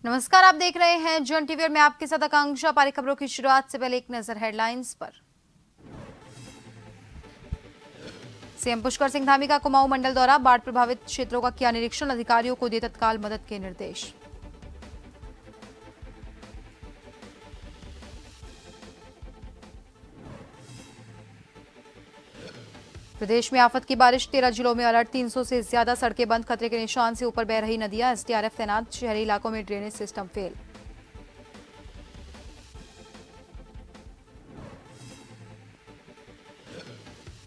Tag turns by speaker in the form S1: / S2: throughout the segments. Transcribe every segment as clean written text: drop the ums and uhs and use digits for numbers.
S1: नमस्कार, आप देख रहे हैं जन टीवी और मैं आपके साथ आकांक्षा। पारी खबरों की शुरुआत से पहले एक नजर हेडलाइंस पर। सीएम पुष्कर सिंह धामी का कुमाऊं मंडल दौरा, बाढ़ प्रभावित क्षेत्रों का किया निरीक्षण, अधिकारियों को दिए तत्काल मदद के निर्देश। प्रदेश में आफत की बारिश, 13 जिलों में अलर्ट, 300 से ज्यादा सड़कें बंद, खतरे के निशान से ऊपर बह रही नदियां, एसडीआरएफ तैनात, शहरी इलाकों में ड्रेनेज सिस्टम फेल।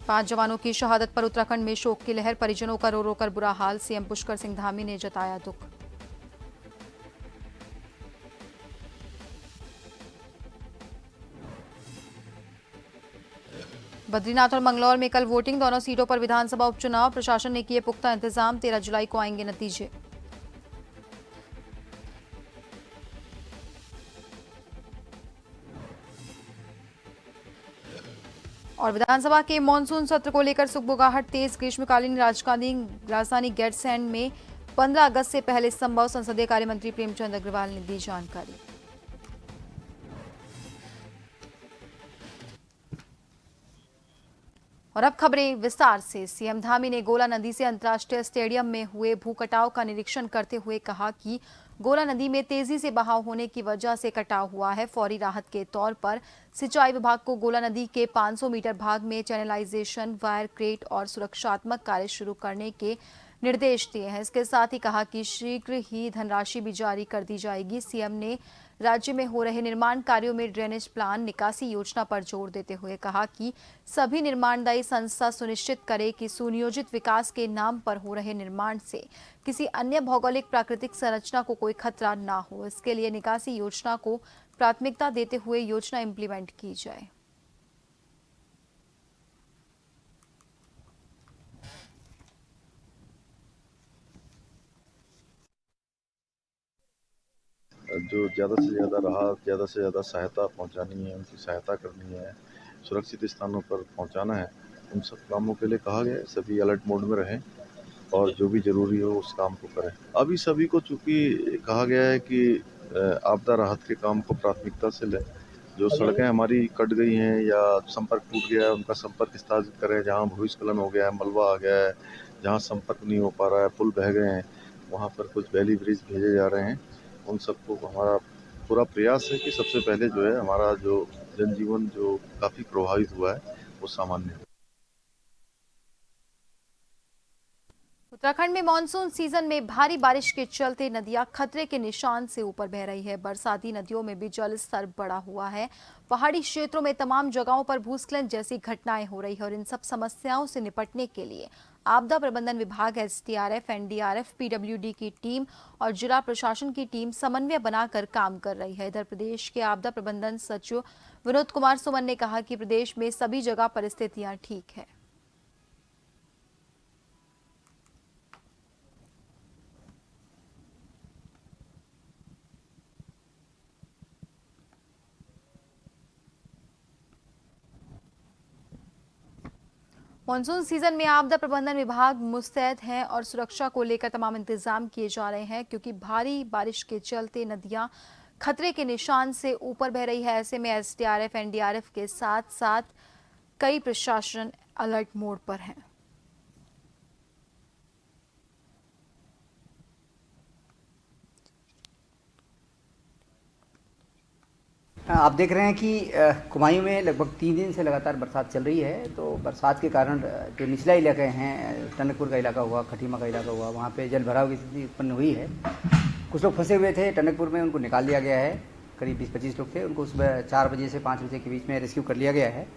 S1: पांच जवानों की शहादत पर उत्तराखंड में शोक की लहर, परिजनों का रो रो कर बुरा हाल, सीएम पुष्कर सिंह धामी ने जताया दुख। बद्रीनाथ और मंगलौर में कल वोटिंग, दोनों सीटों पर विधानसभा उपचुनाव, प्रशासन ने किए पुख्ता इंतजाम, 13 जुलाई को आएंगे नतीजे। और विधानसभा के मानसून सत्र को लेकर सुगबुगाहट तेज, ग्रीष्मकालीन राजधानी गैरसैंण में 15 अगस्त से पहले संभव, संसदीय कार्य मंत्री प्रेमचंद अग्रवाल ने दी जानकारी। और अब खबरें विस्तार से। सीएम धामी ने गोला नदी से अंतर्राष्ट्रीय स्टेडियम में हुए भूकटाव का निरीक्षण करते हुए कहा कि गोला नदी में तेजी से बहाव होने की वजह से कटाव हुआ है। फौरी राहत के तौर पर सिंचाई विभाग को गोला नदी के 500 मीटर भाग में चैनलाइजेशन, वायर क्रेट और सुरक्षात्मक कार्य शुरू करने के निर्देश दिए हैं। इसके साथ ही कहा कि शीघ्र ही धनराशि भी जारी कर दी जाएगी। सीएम ने राज्य में हो रहे निर्माण कार्यों में ड्रेनेज प्लान, निकासी योजना पर जोर देते हुए कहा कि सभी निर्माणदायी संस्था सुनिश्चित करे कि सुनियोजित विकास के नाम पर हो रहे निर्माण से किसी अन्य भौगोलिक प्राकृतिक संरचना को कोई खतरा ना हो। इसके लिए निकासी योजना को प्राथमिकता देते हुए योजना इम्प्लीमेंट की जाए।
S2: जो ज़्यादा से ज़्यादा राहत, ज़्यादा से ज़्यादा सहायता पहुंचानी है, उनकी सहायता करनी है, सुरक्षित स्थानों पर पहुंचाना है, उन सब कामों के लिए कहा गया है सभी अलर्ट मोड में रहें और जो भी ज़रूरी हो उस काम को करें। अभी सभी को चूँकि कहा गया है कि आपदा राहत के काम को प्राथमिकता से लें। जो सड़कें हमारी कट गई हैं या संपर्क टूट गया है, उनका संपर्क स्थापित करें। जहाँ भूस्खलन हो गया है, मलबा आ गया है, जहाँ संपर्क नहीं हो पा रहा है, पुल बह गए हैं, वहाँ पर कुछ वैली ब्रिज भेजे जा रहे हैं। उन सबको हमारा पूरा प्रयास है कि सबसे पहले जो है हमारा जो जनजीवन जो काफ़ी प्रभावित हुआ है वो सामान्य हो।
S1: उत्तराखंड में मानसून सीजन में भारी बारिश के चलते नदियां खतरे के निशान से ऊपर बह रही है। बरसाती नदियों में भी जल स्तर बढ़ा हुआ है। पहाड़ी क्षेत्रों में तमाम जगहों पर भूस्खलन जैसी घटनाएं हो रही है और इन सब समस्याओं से निपटने के लिए आपदा प्रबंधन विभाग, एसडीआरएफ, एनडीआरएफ, पीडब्ल्यूडी की टीम और जिला प्रशासन की टीम समन्वय बनाकर काम कर रही है। इधर प्रदेश के आपदा प्रबंधन सचिव विनोद कुमार सुमन ने कहा कि प्रदेश में सभी जगह परिस्थितियां ठीक है। मानसून सीजन में आपदा प्रबंधन विभाग मुस्तैद है और सुरक्षा को लेकर तमाम इंतजाम किए जा रहे हैं, क्योंकि भारी बारिश के चलते नदियां खतरे के निशान से ऊपर बह रही है। ऐसे में एसडीआरएफ, एनडीआरएफ के साथ साथ कई प्रशासन अलर्ट मोड पर हैं।
S3: आप देख रहे हैं कि कुमायूं में लगभग 3 दिन से लगातार बरसात चल रही है। तो बरसात के कारण जो निचला इलाके हैं, टनकपुर का इलाका हुआ, खटीमा का इलाका हुआ, वहाँ पे जल भराव की स्थिति उत्पन्न हुई है। कुछ लोग फंसे हुए थे टनकपुर में, उनको निकाल लिया गया है। करीब 20-25 लोग थे, उनको सुबह 4 बजे से 5 बजे के बीच में रेस्क्यू कर लिया गया है।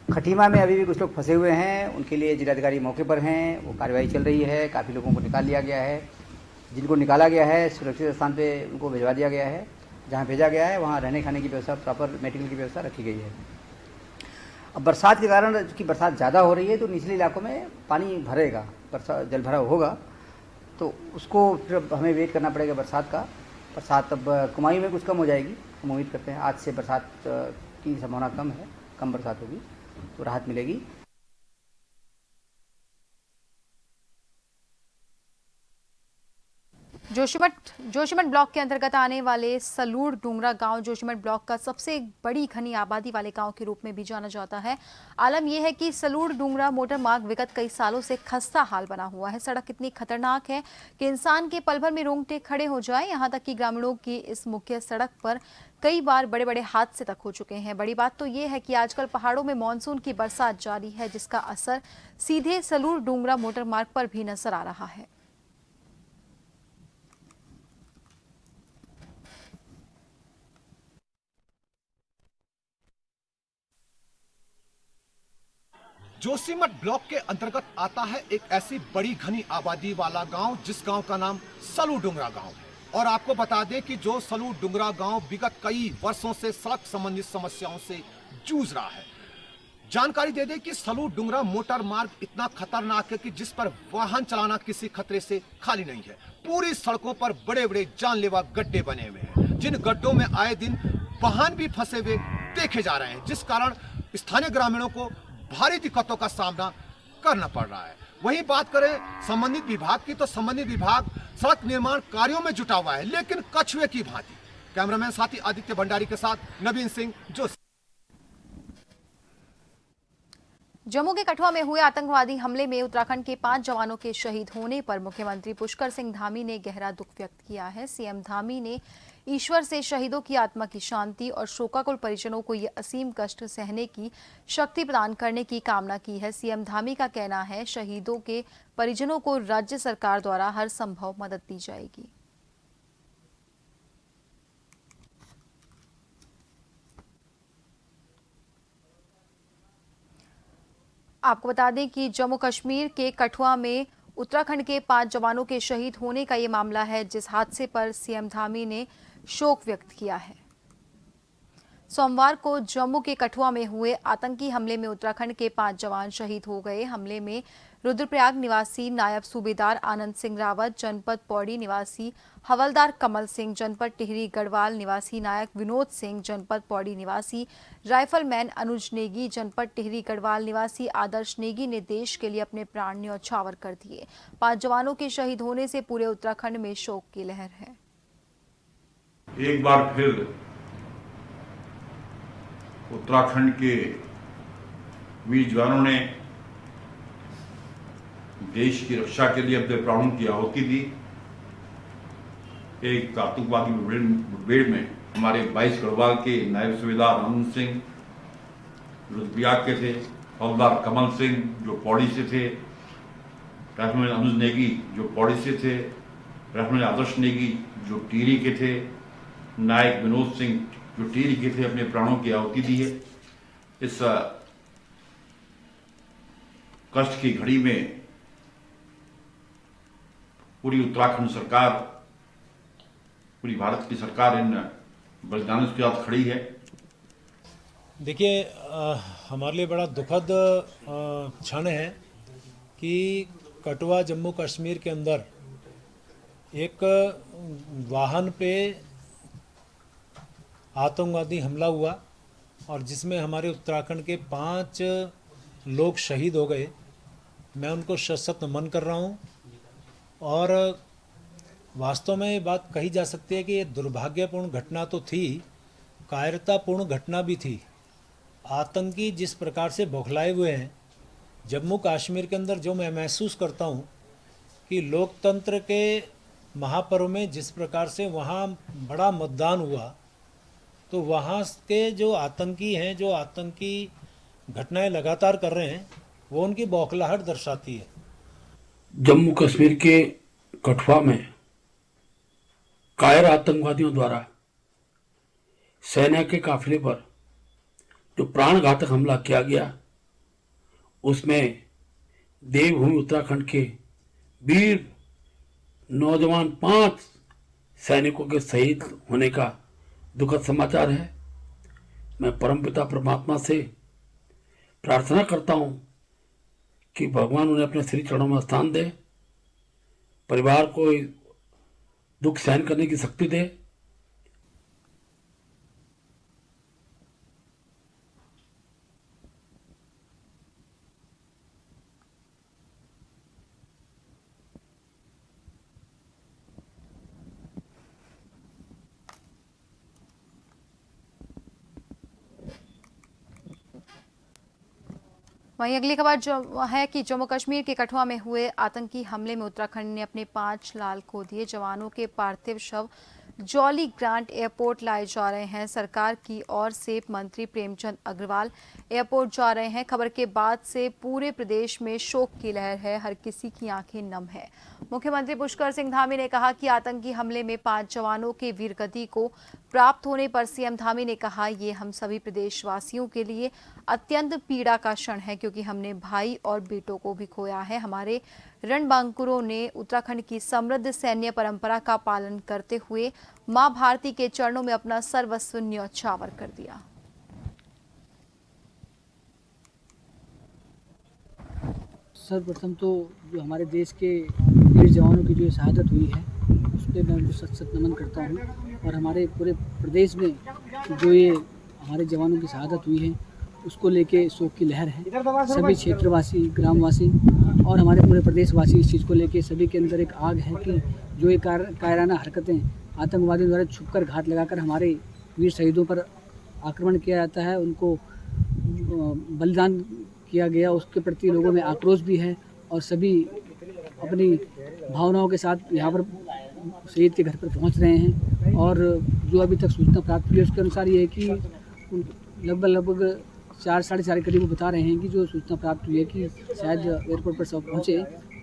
S3: खटीमा में अभी भी कुछ लोग फंसे हुए हैं, उनके लिए जिलाधिकारी मौके पर हैं, वो कार्रवाई चल रही है। काफ़ी लोगों को निकाल लिया गया है। जिनको निकाला गया है सुरक्षित स्थान पर उनको भिजवा दिया गया है। जहाँ भेजा गया है वहाँ रहने खाने की व्यवस्था, प्रॉपर मेडिकल की व्यवस्था रखी गई है। अब बरसात के कारण, चूँकि बरसात ज़्यादा हो रही है तो निचले इलाकों में पानी भरेगा, बरसात जल भराव होगा, तो उसको फिर हमें वेट करना पड़ेगा बरसात का। बरसात अब कुमायूं में कुछ कम हो जाएगी, हम उम्मीद करते हैं आज से बरसात की संभावना कम है, कम बरसात होगी तो राहत मिलेगी।
S1: जोशीमठ ब्लॉक के अंतर्गत आने वाले सलूड़ डूंगरा गांव जोशीमठ ब्लॉक का सबसे बड़ी घनी आबादी वाले गांव के रूप में भी जाना जाता है। आलम यह है कि सलूड़ डूंगरा मोटर मार्ग विगत कई सालों से खस्ता हाल बना हुआ है। सड़क इतनी खतरनाक है कि इंसान के पल भर में रोंगटे खड़े हो जाए। यहां तक कि ग्रामीणों की इस मुख्य सड़क पर कई बार बड़े बड़े हादसे तक हो चुके हैं। बड़ी बात तो यह है कि आजकल पहाड़ों में मानसून की बरसात जारी है, जिसका असर सीधे सलूड़ डूंगरा मोटर मार्ग पर भी नजर आ रहा है।
S4: जोशीमठ ब्लॉक के अंतर्गत आता है एक ऐसी बड़ी घनी आबादी वाला गांव जिस गांव का नाम सलू डुंगरा गांव है। और आपको बता दें कि जो सलू डुंगरा गांव विगत कई वर्षों से सड़क संबंधित समस्याओं से जूझ रहा है। जानकारी दे दें कि सलू डुंगरा मोटर मार्ग इतना खतरनाक है कि जिस पर वाहन चलाना किसी खतरे से खाली नहीं है। पूरी सड़कों पर बड़े बड़े जानलेवा गड्ढे बने हुए हैं, जिन गड्ढों में आए दिन वाहन भी फंसे हुए देखे जा रहे हैं, जिस कारण स्थानीय ग्रामीणों को भारी दिक्कतों का सामना करना पड़ रहा है। वहीं बात करें संबंधित विभाग की, तो संबंधित विभाग सड़क निर्माण कार्यों में जुटा हुआ है, लेकिन कछुए की भांति। कैमरामैन साथी आदित्य भंडारी के साथ नवीन सिंह जोशी।
S1: जम्मू के कठुआ में हुए आतंकवादी हमले में उत्तराखंड के 5 जवानों के शहीद होने पर मुख्यमंत्री पुष्कर सिंह धामी ने गहरा दुख व्यक्त किया है। सीएम धामी ने ईश्वर से शहीदों की आत्मा की शांति और शोकाकुल परिजनों को ये असीम कष्ट सहने की शक्ति प्रदान करने की कामना की है। सीएम धामी का कहना है, शहीदों के परिजनों को राज्य सरकार द्वारा हर संभव मदद दी जाएगी। आपको बता दें कि जम्मू कश्मीर के कठुआ में उत्तराखंड के 5 जवानों के शहीद होने का ये मामला है, जिस हादसे पर सीएम धामी ने शोक व्यक्त किया है। सोमवार को जम्मू के कठुआ में हुए आतंकी हमले में उत्तराखंड के 5 जवान शहीद हो गए। हमले में रुद्रप्रयाग निवासी नायब सूबेदार आनंद सिंह रावत, जनपद पौड़ी निवासी हवलदार कमल सिंह, जनपद टिहरी गढ़वाल निवासी नायक विनोद सिंह, जनपद पौड़ी निवासी राइफलमैन अनुज नेगी, जनपद टिहरी गढ़वाल निवासी आदर्श नेगी ने देश के लिए अपने प्राण न्यौछावर कर दिए। 5 जवानों के शहीद होने से पूरे उत्तराखंड में शोक की लहर है।
S5: एक बार फिर उत्तराखंड के वीर जवानों ने देश की रक्षा के लिए अपने प्राणों की आहुति दी। एक आतंकवादी मुठभेड़ में हमारे 22 गढ़वाल के नायब सूबेदार आनंद सिंह रुद्रप्रयाग के थे, हवलदार कमल सिंह जो पौड़ी से थे, राइफलमैन अनुज नेगी जो पौड़ी से थे, राइफलमैन आदर्श नेगी जो टिहरी के थे, नायक विनोद सिंह जो टिहरी के थे, अपने प्राणों की आहुति दी है। इस कष्ट की घड़ी में पूरी उत्तराखंड सरकार, पूरी भारत की सरकार इन बलिदानों के साथ खड़ी है।
S6: देखिए, हमारे लिए बड़ा दुखद क्षण है कि कठुआ जम्मू कश्मीर के अंदर एक वाहन पे आतंकवादी हमला हुआ और जिसमें हमारे उत्तराखंड के 5 लोग शहीद हो गए। मैं उनको शत नमन कर रहा हूँ और वास्तव में ये बात कही जा सकती है कि ये दुर्भाग्यपूर्ण घटना तो थी, कायरतापूर्ण घटना भी थी। आतंकी जिस प्रकार से बौखलाए हुए हैं जम्मू कश्मीर के अंदर, जो मैं महसूस करता हूँ कि लोकतंत्र के महापर्व में जिस प्रकार से वहाँ बड़ा मतदान हुआ, तो वहाँ के जो आतंकी हैं, जो आतंकी घटनाएं लगातार कर रहे हैं, वो उनकी बौखलाहट दर्शाती है।
S7: जम्मू कश्मीर के कठुआ में कायर आतंकवादियों द्वारा सेना के काफिले पर जो प्राणघातक हमला किया गया, उसमें देवभूमि उत्तराखंड के वीर नौजवान 5 सैनिकों के शहीद होने का दुखद समाचार है। मैं परमपिता परमात्मा से प्रार्थना करता हूं कि भगवान उन्हें अपने श्री चरणों में स्थान दे, परिवार को दुख सहन करने की शक्ति दे।
S1: वहीं अगली खबर जो है कि जम्मू कश्मीर के कठुआ में हुए आतंकी हमले में उत्तराखंड ने अपने 5 लाल खो दिए। जवानों के पार्थिव शव जॉली ग्रांट एयरपोर्ट लाए जा रहे हैं। सरकार की ओर से मंत्री प्रेमचंद अग्रवाल एयरपोर्ट जा रहे हैं। खबर के बाद से पूरे प्रदेश में शोक की लहर है, हर किसी की आंखें नम है। मुख्यमंत्री पुष्कर सिंह धामी ने कहा कि आतंकी हमले में 5 जवानों के वीरगति को प्राप्त होने पर सीएम धामी ने कहा, ये हम सभी प्रदेशवासियों के लिए अत्यंत पीड़ा का क्षण है, क्योंकि हमने भाई और बेटों को भी खोया है। हमारे रणबांकुरों ने उत्तराखंड की समृद्ध सैन्य परंपरा का पालन करते हुए मां भारती के चरणों में अपना सर्वस्व न्यौछावर कर दिया।
S8: सर्वप्रथम तो जो हमारे देश के वीर जवानों की जो शहादत हुई है उस पर मैं उनको सत सत नमन करता हूँ। और हमारे पूरे प्रदेश में जो ये हमारे जवानों की शहादत हुई है उसको लेके शोक की लहर है। सभी क्षेत्रवासी, ग्रामवासी और हमारे पूरे प्रदेशवासी इस चीज़ को लेके सभी के अंदर एक आग है कि जो ये कायराना हरकतें आतंकवादियों द्वारा छुपकर घात लगाकर हमारे वीर शहीदों पर आक्रमण किया जाता है, उनको बलिदान किया गया, उसके प्रति लोगों में आक्रोश भी है। और सभी अपनी भावनाओं के साथ यहाँ पर शहीद के घर पर पहुँच रहे हैं। और जो अभी तक सूचना प्राप्त हुई है उसके अनुसार ये है कि लगभग 4 साढ़े 4 करीब बता रहे हैं कि जो सूचना प्राप्त हुई है कि शायद एयरपोर्ट पर सब पहुँचे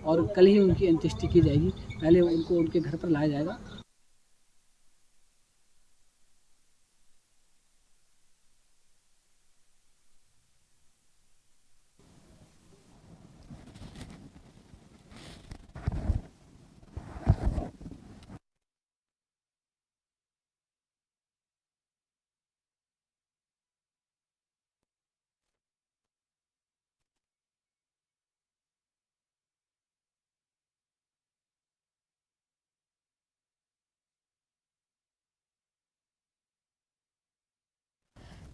S8: और कल ही उनकी अंत्येष्टि की जाएगी। पहले उनको उनके घर पर लाया जाएगा।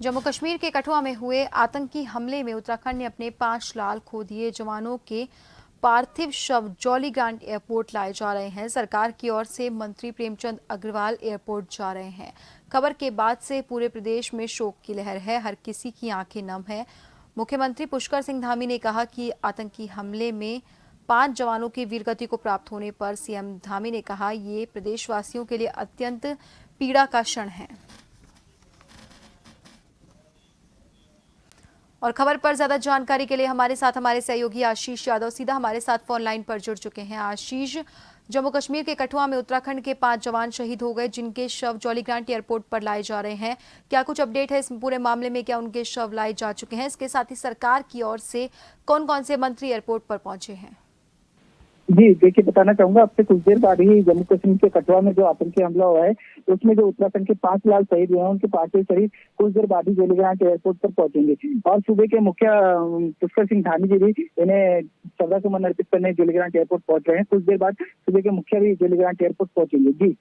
S1: जम्मू कश्मीर के कठुआ में हुए आतंकी हमले में उत्तराखंड ने अपने 5 लाल खो दिए। जवानों के पार्थिव शव जॉली ग्रांट एयरपोर्ट लाए जा रहे हैं। सरकार की ओर से मंत्री प्रेमचंद अग्रवाल एयरपोर्ट जा रहे हैं। खबर के बाद से पूरे प्रदेश में शोक की लहर है, हर किसी की आंखें नम है। मुख्यमंत्री पुष्कर सिंह धामी ने कहा कि आतंकी हमले में 5 जवानों की वीरगति को प्राप्त होने पर सीएम धामी ने कहा, ये प्रदेशवासियों के लिए अत्यंत पीड़ा का क्षण है। और खबर पर ज्यादा जानकारी के लिए हमारे साथ हमारे सहयोगी आशीष यादव सीधा हमारे साथ फोन लाइन पर जुड़ चुके हैं। आशीष, जम्मू कश्मीर के कठुआ में उत्तराखंड के 5 जवान शहीद हो गए, जिनके शव जॉली ग्रांट एयरपोर्ट पर लाए जा रहे हैं। क्या कुछ अपडेट है इस पूरे मामले में? क्या उनके शव लाए जा चुके हैं? इसके साथ ही सरकार की ओर से कौन कौन से मंत्री एयरपोर्ट पर पहुंचे हैं?
S9: जी देखिए, बताना चाहूंगा, अब से कुछ देर बाद ही जम्मू कश्मीर के कठुआ में जो आतंकी हमला हुआ है उसमें जो उत्तराखंड के 5 लाल शहीद हुए हैं उनके पार्थिव शरीर कुछ देर बाद ही जॉली ग्रांट एयरपोर्ट पर पहुंचेंगे। और सूबे के मुखिया पुष्कर सिंह धामी जी भी इन्हें श्रद्धासुमन अर्पित करने जॉली ग्रांट एयरपोर्ट पहुंच रहे हैं। कुछ देर बाद सूबे के मुखिया भी जॉली ग्रांट एयरपोर्ट पहुंचेंगे।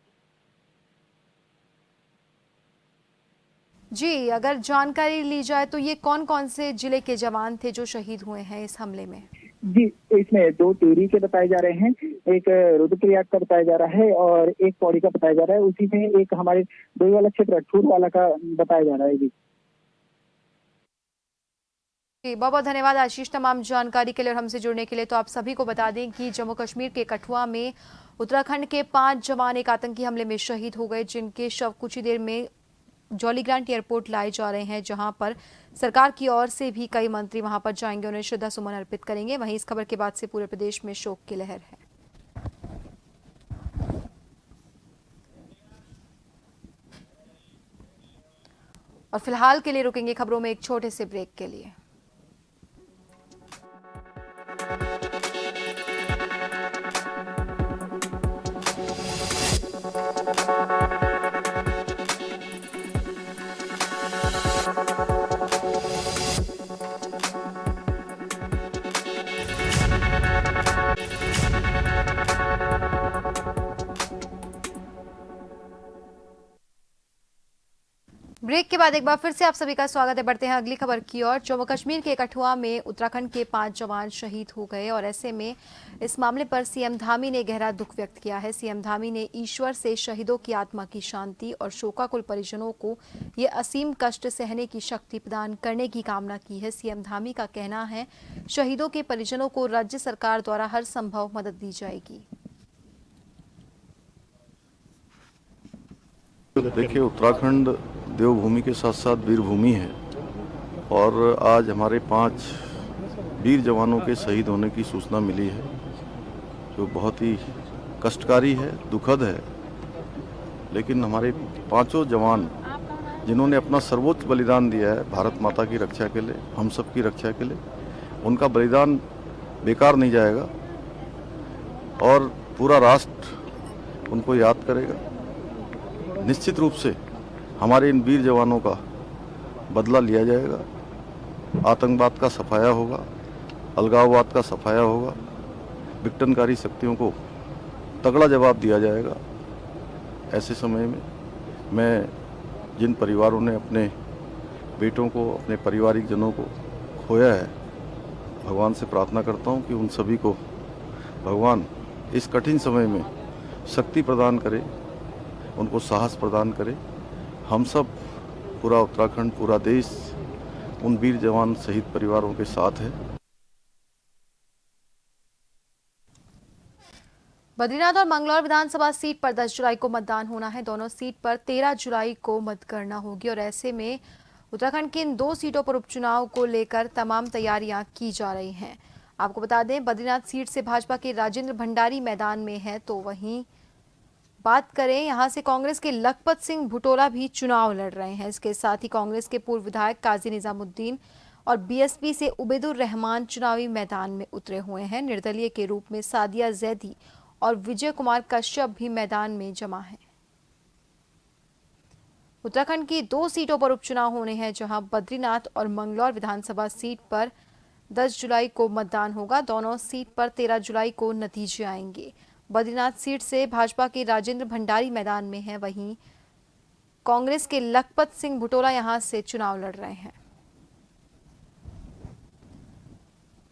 S1: जी, अगर जानकारी ली जाए तो ये कौन कौन से जिले के जवान थे जो शहीद हुए हैं इस हमले में?
S9: जी, इसमें 2 टिहरी के बताए जा रहे हैं, एक रुद्रप्रयाग का बताया जा रहा है और एक पौड़ी का बताया जा रहा है। उसी में एक हमारे डोईवाला क्षेत्र अठूर वाला का बताया जा रहा है। जी
S1: बहुत बहुत धन्यवाद आशीष तमाम जानकारी के लिए और हमसे जुड़ने के लिए। तो आप सभी को बता दें कि जम्मू कश्मीर के कठुआ में उत्तराखंड के 5 जवान एक आतंकी हमले में शहीद हो गए, जिनके शव कुछ ही देर में जॉली ग्रांट एयरपोर्ट लाए जा रहे हैं, जहां पर सरकार की ओर से भी कई मंत्री वहां पर जाएंगे, उन्हें श्रद्धा सुमन अर्पित करेंगे। वहीं इस खबर के बाद से पूरे प्रदेश में शोक की लहर है। और फिलहाल के लिए रुकेंगे खबरों में एक छोटे से ब्रेक के लिए। ब्रेक के बाद एक बार फिर से आप सभी का स्वागत है। बढ़ते हैं अगली खबर की ओर। जम्मू कश्मीर के कठुआ में उत्तराखंड के 5 जवान शहीद हो गए और ऐसे में इस मामले पर सीएम धामी ने गहरा दुख व्यक्त किया है। सीएम धामी ने ईश्वर से शहीदों की आत्मा की शांति और शोकाकुल परिजनों को ये असीम कष्ट सहने की शक्ति प्रदान करने की कामना की है। सीएम धामी का कहना है, शहीदों के परिजनों को राज्य सरकार द्वारा हर संभव मदद दी जाएगी।
S2: देखिए, उत्तराखंड देवभूमि के साथ साथ वीरभूमि है और आज हमारे 5 वीर जवानों के शहीद होने की सूचना मिली है, जो बहुत ही कष्टकारी है, दुखद है। लेकिन हमारे 5 जवान जिन्होंने अपना सर्वोच्च बलिदान दिया है भारत माता की रक्षा के लिए, हम सब की रक्षा के लिए, उनका बलिदान बेकार नहीं जाएगा और पूरा राष्ट्र उनको याद करेगा। निश्चित रूप से हमारे इन वीर जवानों का बदला लिया जाएगा। आतंकवाद का सफाया होगा, अलगाववाद का सफाया होगा, विघटनकारी शक्तियों को तगड़ा जवाब दिया जाएगा। ऐसे समय में मैं जिन परिवारों ने अपने बेटों को, अपने पारिवारिक जनों को खोया है, भगवान से प्रार्थना करता हूं कि उन सभी को भगवान इस कठिन समय में शक्ति प्रदान करे, उनको साहस प्रदान करे। हम सब, पूरा उत्तराखंड, पूरा देश उन वीर जवान शहीद परिवारों के साथ है।
S1: बद्रीनाथ और मंगलौर विधानसभा सीट पर 10 जुलाई को मतदान होना है। दोनों सीट पर 13 जुलाई को मतगणना होगी और ऐसे में उत्तराखंड की इन 2 सीटों पर उपचुनाव को लेकर तमाम तैयारियां की जा रही हैं। आपको बता दें, बद्रीनाथ सीट से भाजपा के राजेंद्र भंडारी मैदान में है, तो वहीं बात करें यहां से कांग्रेस के लखपत सिंह भुटोला भी चुनाव लड़ रहे हैं। इसके साथ ही कांग्रेस के पूर्व विधायक काजी निजामुद्दीन और बीएसपी से उबैदुर रहमान चुनावी मैदान में उतरे हुए हैं। निर्दलीय के रूप में सादिया जैदी और विजय कुमार कश्यप भी मैदान में जमा है। उत्तराखंड की 2 सीटों पर उपचुनाव होने हैं, जहां बद्रीनाथ और मंगलौर विधानसभा सीट पर 10 जुलाई को मतदान होगा। दोनों सीट पर 13 जुलाई को नतीजे आएंगे। बद्रीनाथ सीट से भाजपा के राजेंद्र भंडारी मैदान में है, वहीं कांग्रेस के लखपत सिंह भुटोला यहां से चुनाव लड़ रहे हैं।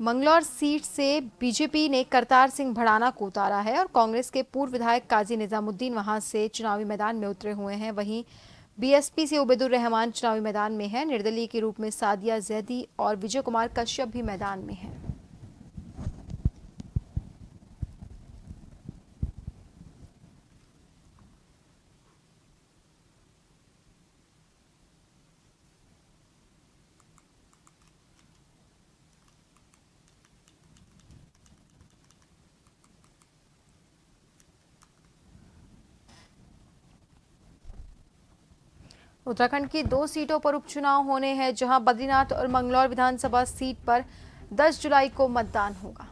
S1: मंगलौर सीट से बीजेपी ने करतार सिंह भड़ाना को उतारा है और कांग्रेस के पूर्व विधायक काजी निजामुद्दीन वहां से चुनावी मैदान में उतरे हुए हैं। वहीं बीएसपी से उबैदुर रहमान चुनावी मैदान में है। निर्दलीय के रूप में सादिया जैदी और विजय कुमार कश्यप भी मैदान में है। उत्तराखंड की 2 सीटों पर उपचुनाव होने हैं, जहां बद्रीनाथ और मंगलौर विधानसभा सीट पर 10 जुलाई को मतदान होगा।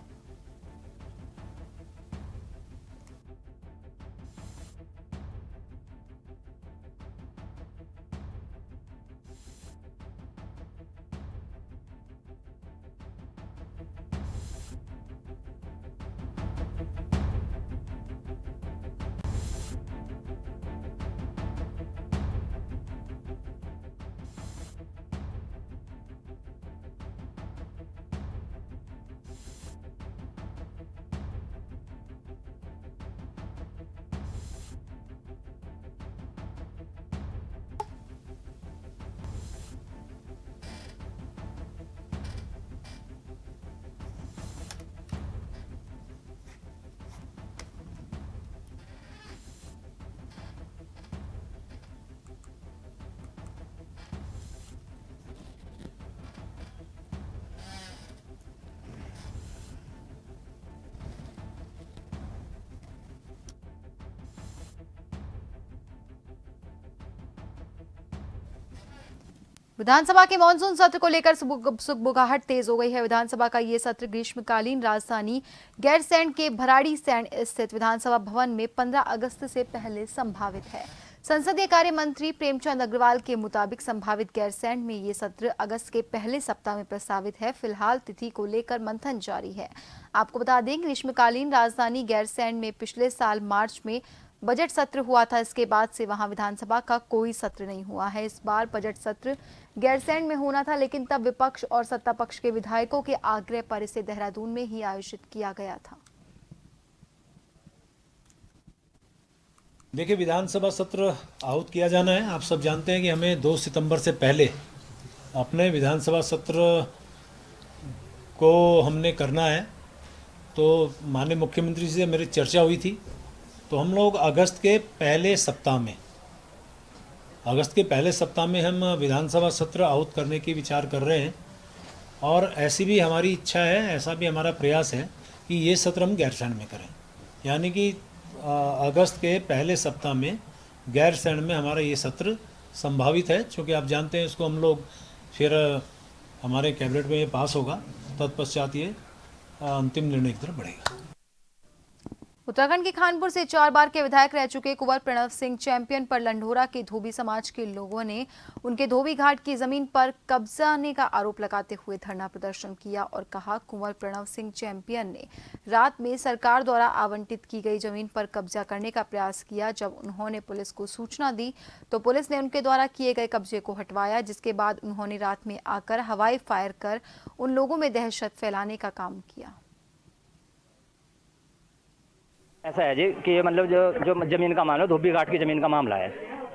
S1: विधानसभा के मानसून सत्र को लेकर सुगबुगाहट तेज हो गई है। विधानसभा का ये सत्र ग्रीष्मकालीन राजधानी गैरसैंण के भराड़ीसैंण स्थित विधानसभा भवन में 15 अगस्त से पहले संभावित है। संसदीय कार्य मंत्री प्रेमचंद अग्रवाल के मुताबिक संभावित गैरसैंण में ये सत्र अगस्त के पहले सप्ताह में प्रस्तावित है। फिलहाल तिथि को लेकर मंथन जारी है। आपको बता दें, ग्रीष्मकालीन राजधानी गैरसैंण में पिछले साल मार्च में बजट सत्र हुआ था। इसके बाद से वहां विधानसभा का कोई सत्र नहीं हुआ है। इस बार बजट सत्र गैरसैंण में होना था, लेकिन तब विपक्ष और सत्ता पक्ष के विधायकों के आग्रह पर इसे देहरादून में ही आयोजित किया गया था।
S6: देखिए, विधानसभा सत्र आहूत किया जाना है। आप सब जानते हैं कि हमें 2 सितंबर से पहले अपने विधानसभा सत्र को हमने करना है। तो माननीय मुख्यमंत्री जी से मेरी चर्चा हुई थी, तो हम लोग अगस्त के पहले सप्ताह में हम विधानसभा सत्र आहूत करने की विचार कर रहे हैं। और ऐसी भी हमारी इच्छा है, ऐसा भी हमारा प्रयास है कि ये सत्र हम गैरसैंण में करें, यानी कि अगस्त के पहले सप्ताह में गैरसैंण में हमारा ये सत्र संभावित है। क्योंकि आप जानते हैं इसको हम लोग फिर हमारे कैबिनेट में ये पास होगा, तत्पश्चात ये अंतिम निर्णय की तरफ बढ़ेगा।
S1: उत्तराखंड के खानपुर से 4 बार के विधायक रह चुके कुंवर प्रणव सिंह चैंपियन पर लंढोरा के धोबी समाज के लोगों ने उनके धोबी घाट की जमीन पर कब्जाने का आरोप लगाते हुए धरना प्रदर्शन किया और कहा, कुंवर प्रणव सिंह चैंपियन ने रात में सरकार द्वारा आवंटित की गई जमीन पर कब्जा करने का प्रयास किया। जब उन्होंने पुलिस को सूचना दी तो पुलिस ने उनके द्वारा किए गए कब्जे को हटवाया, जिसके बाद उन्होंने रात में आकर हवाई फायर कर उन लोगों में दहशत फैलाने का काम किया।
S10: ऐसा है जी कि ये मतलब जो जमीन का मामला है, धोबी घाट की जमीन का मामला है।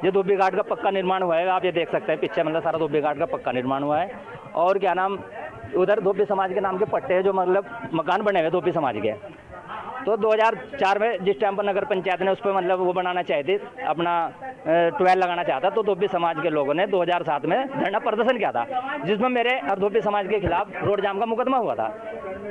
S10: ये धोबी घाट का पक्का निर्माण हुआ है, आप ये देख सकते हैं पीछे, मतलब सारा धोबी घाट का पक्का निर्माण हुआ है। और क्या नाम, उधर धोबी समाज के नाम के पट्टे हैं, जो मतलब मकान बने हुए धोबी समाज के। तो 2004 में जिस टाइम पर नगर पंचायत ने उस पर मतलब वो बनाना चाहती, अपना ट्वेल लगाना चाहता, तो धोबी समाज के लोगों ने 2007 में धरना प्रदर्शन किया था, जिसमें मेरे और धोबी समाज के खिलाफ रोड जाम का मुकदमा हुआ था।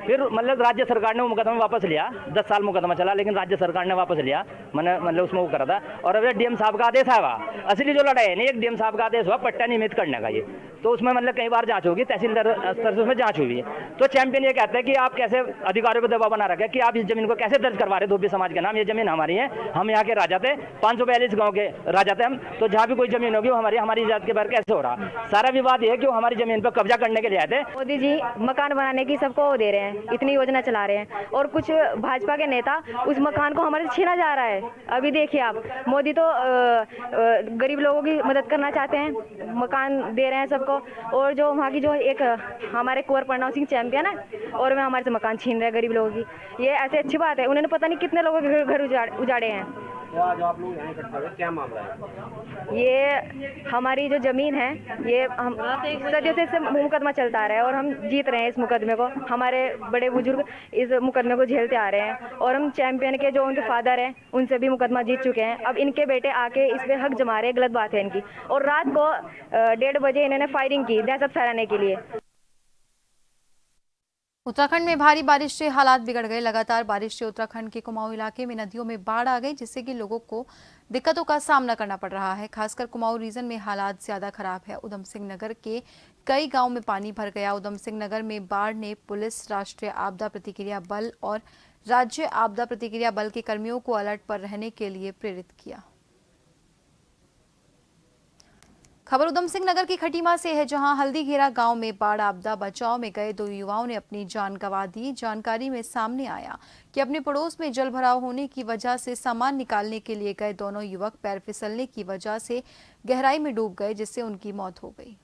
S10: फिर मतलब राज्य सरकार ने वो मुकदमा वापस लिया, 10 साल मुकदमा चला, लेकिन राज्य सरकार ने वापस लिया, मैंने मतलब उसमें वो करा था। और अब डीएम साहब का आदेश आएगा, असली जो लड़ाई है नहीं, एक डीएम साहब का आदेश हुआ पट्टा नियमित करने का, ये तो उसमें मतलब कई बार जांच होगी, तहसीलदार स्तर से उसमें जांच हुई है। तो चैंपियन ये कहते हैं कि आप कैसे अधिकारियों को दबाव बना रखा है कि आप इस जमीन को कैसे दर्ज करवा रहे धोबी समाज के नाम, ये जमीन हमारी है, हम यहाँ के राजा थे, 542 गाँव के राजा थे हम, तो जहाँ भी कोई जमीन होगी वो हमारी जात के बारे कैसे हो रहा। सारा विवाद ये है कि वो हमारी जमीन पर कब्जा करने के लिए आए थे।
S11: मोदी जी मकान बनाने की सबको दे रहे हैं, इतनी योजना चला रहे हैं, और कुछ भाजपा के नेता उस मकान को हमारे छीना जा रहा है। अभी देखिए आप, मोदी तो गरीब लोगों की मदद करना चाहते हैं, मकान दे रहे हैं सबको, और जो वहाँ की जो एक हमारे कुंवर प्रणव सिंह चैंपियन है, और वे हमारे से मकान छीन रहे हैं गरीब लोगों की। ये ऐसे अच्छी बात है, उन्होंने पता नहीं कितने लोगों के घर उजाड़े हैं।
S10: तो आज आप लोग यहाँ इकट्ठा हुए, क्या मामला है?
S11: ये हमारी जो जमीन है, ये हम सदियों से इससे मुकदमा चलता आ रहा है, और हम जीत रहे हैं इस मुकदमे को। हमारे बड़े बुजुर्ग इस मुकदमे को झेलते आ रहे हैं, और हम चैंपियन के जो उनके फादर हैं उनसे भी मुकदमा जीत चुके हैं। अब इनके बेटे आके इस पे हक जमा रहे हैं, गलत बात है इनकी। और रात को 1:30 बजे इन्होंने फायरिंग की दहशत फैलाने के लिए।
S1: उत्तराखंड में भारी बारिश से हालात बिगड़ गए। लगातार बारिश से उत्तराखंड के कुमाऊं इलाके में नदियों में बाढ़ आ गई, जिससे कि लोगों को दिक्कतों का सामना करना पड़ रहा है। खासकर कुमाऊं रीजन में हालात ज्यादा खराब है। उधम सिंह नगर के कई गांव में पानी भर गया। उधम सिंह नगर में बाढ़ ने पुलिस, राष्ट्रीय आपदा प्रतिक्रिया बल और राज्य आपदा प्रतिक्रिया बल के कर्मियों को अलर्ट पर रहने के लिए प्रेरित किया। खबर उधम सिंह नगर की खटीमा से है, जहां हल्दीघेरा गांव में बाढ़ आपदा बचाव में गए 2 युवाओं ने अपनी जान गंवा दी। जानकारी में सामने आया कि अपने पड़ोस में जल भराव होने की वजह से सामान निकालने के लिए गए दोनों युवक पैर फिसलने की वजह से गहराई में डूब गए, जिससे उनकी मौत हो गई।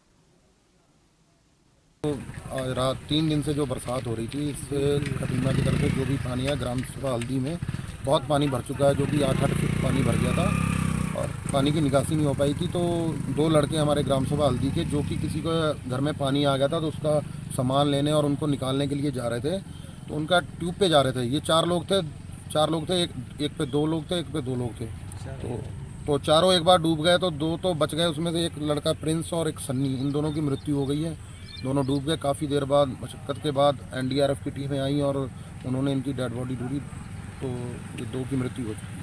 S12: रात 3 दिन से जो बरसात हो रही थी, इस खटीमा की तरफ जो भी पानी है, ग्राम सभा हल्दी में बहुत पानी भर चुका है, जो कि 8-8 फीट पानी भर गया था और पानी की निकासी नहीं हो पाई थी। तो 2 लड़के हमारे ग्राम सभा हल्दी के, जो कि किसी को घर में पानी आ गया था, तो उसका सामान लेने और उनको निकालने के लिए जा रहे थे, तो उनका ट्यूब पे जा रहे थे। ये 4 लोग थे, एक पे 2 लोग थे, एक पे 2 लोग थे। तो चारों एक बार डूब गए, तो 2 तो बच गए, उसमें से एक लड़का प्रिंस और एक सन्नी, इन दोनों की मृत्यु हो गई है। दोनों डूब गए। काफ़ी देर बाद, मशक्क़त के बाद एनडीआरएफ की टीमें आई और उन्होंने इनकी डेड बॉडी ढूंढी, तो ये 2 की मृत्यु हो चुकी है।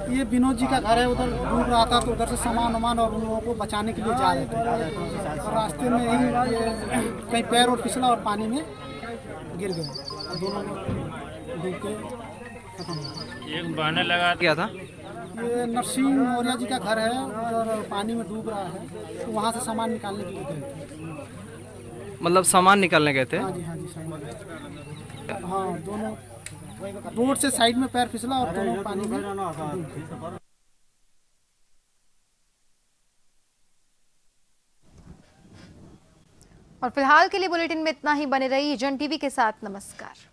S13: ये विनोद जी का घर है, उधर डूब रहा था, तो उधर से सामान वामान और उन लोगों को बचाने के लिए जा रहे थे, और रास्ते में ही कहीं पैर और फिसला और पानी में गिर गए, और दोनों डूब के खत्म हो गए।
S14: एक बहने लगा क्या था?
S13: ये नरसिंह मौर्य जी का घर है, और पानी में डूब रहा है, तो वहाँ से सामान निकालने के लिए गए थे।
S14: मतलब सामान निकालने गए थे?
S13: हाँ जी, हाँ, दोनों रोड से साइड में पैर फिसला और दोनों पानी में डूब गए।
S1: और फिलहाल के लिए बुलेटिन में इतना ही। बने रहिए जन टीवी के साथ। नमस्कार।